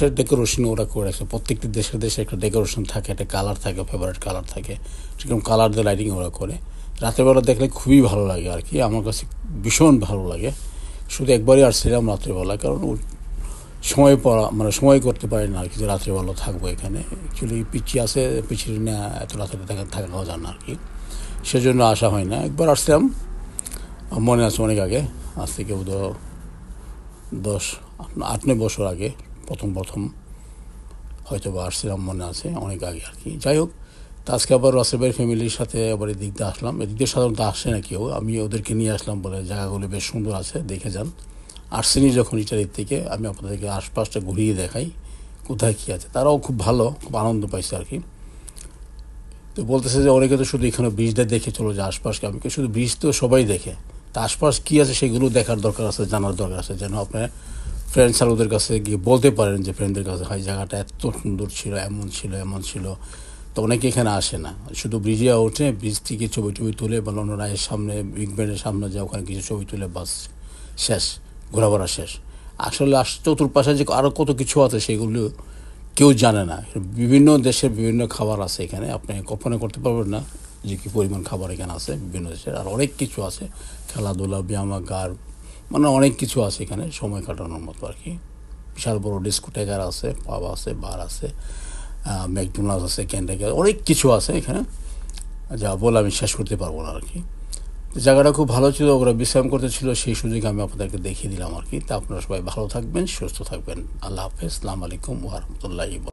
চার্চের ডেকোরেশন ওরা করে রাখছে। প্রত্যেকটি দেশে একটা ডেকোরেশন থাকে, একটা কালার থাকে, ফেভারিট কালার থাকে, সেরকম কালার দিয়ে লাইটিং ওরা করে। রাত্রেবেলা দেখলে খুবই ভালো লাগে আর কি, আমার কাছে ভীষণ ভালো লাগে। শুধু একবারই আসছিলাম রাত্রেবেলা, কারণ সময় পড়া মানে সময় করতে পারি না আর কি যে রাত্রেবেলা থাকবো এখানে। অ্যাকচুয়ালি পিচি আছে, পিছিয়ে না এত রাত্রে থাকা যায় না আর কি, সেজন্য আসা হয় না। একবার আসলাম, মনে আছে অনেক আগে, আজ থেকে বোধহয় 8-9 বছর আগে প্রথম হয়তো বা আসছিলাম, মনে আছে অনেক আগে আর কি। যাই হোক, তা আজকে আবার রাসেল ভাইয়ের ফ্যামিলির সাথে আবার এদিক দিয়ে আসলাম। এদিক দিয়ে সাধারণত আসে না কেউ, আমি ওদেরকে নিয়ে আসলাম বলে জায়গাগুলো বেশ সুন্দর আছে, দেখে যান। আসছেনি যখন ইটালির থেকে, আমি আপনাদেরকে আশপাশটা ঘুরিয়ে দেখাই কোথায় কী আছে। তারাও খুব ভালো, খুব আনন্দ পাইছে আর কি। তো বলতেছে যে অনেকে তো শুধু এখানে ব্রিজটা দেখে চলো যে আশপাশকে, আমি শুধু ব্রিজ তো সবাই দেখে, তা আশপাশ কী আছে সেগুলো দেখার দরকার আছে, জানার দরকার আছে, যেন আপনার ফ্রেন্ডস আর ওদের কাছে গিয়ে বলতে পারেন যে ফ্রেন্ডদের কাছে, হয় জায়গাটা এত সুন্দর ছিল, এমন ছিল। তো অনেকে এখানে আসে না, শুধু ব্রিজে ওঠে, ব্রিজ থেকে ছবি তুলে বা লন্ডন আইয়ের সামনে, বিগ ব্যানের সামনে যায়, ওখানে কিছু ছবি তুলে বাস শেষ, ঘোরাফেরা শেষ। আসলে চতুর্পাশে যে আরও কত কিছু আছে সেগুলো কেউ জানে না। বিভিন্ন দেশের বিভিন্ন খাবার আছে এখানে, আপনি কল্পনা করতে পারবেন না যে কী পরিমাণ খাবার এখানে আছে বিভিন্ন দেশের। আর অনেক কিছু আছে, খেলাধুলা, ব্যায়ামাগার, মানে অনেক কিছু আছে এখানে সময় কাটানোর মতো আর কি। বিশাল বড় ডিস্কোটেকার আছে, পাব আছে, বার আছে, ম্যাকডোনাল্ডস আছে, ক্যান্টাকি, অনেক কিছু আছে এখানে, যা বলে আমি শেষ করতে পারবো না আর কি। জায়গাটা খুব ভালো ছিল, ওরা বিশ্রাম করতে ছিল, সেই সুযোগে আমি আপনাদেরকে দেখিয়ে দিলাম আর কি। তা আপনারা সবাই ভালো থাকবেন, সুস্থ থাকবেন। আল্লাহ হাফেজ, আসসালামু আলাইকুম ওয়া রাহমাতুল্লাহি।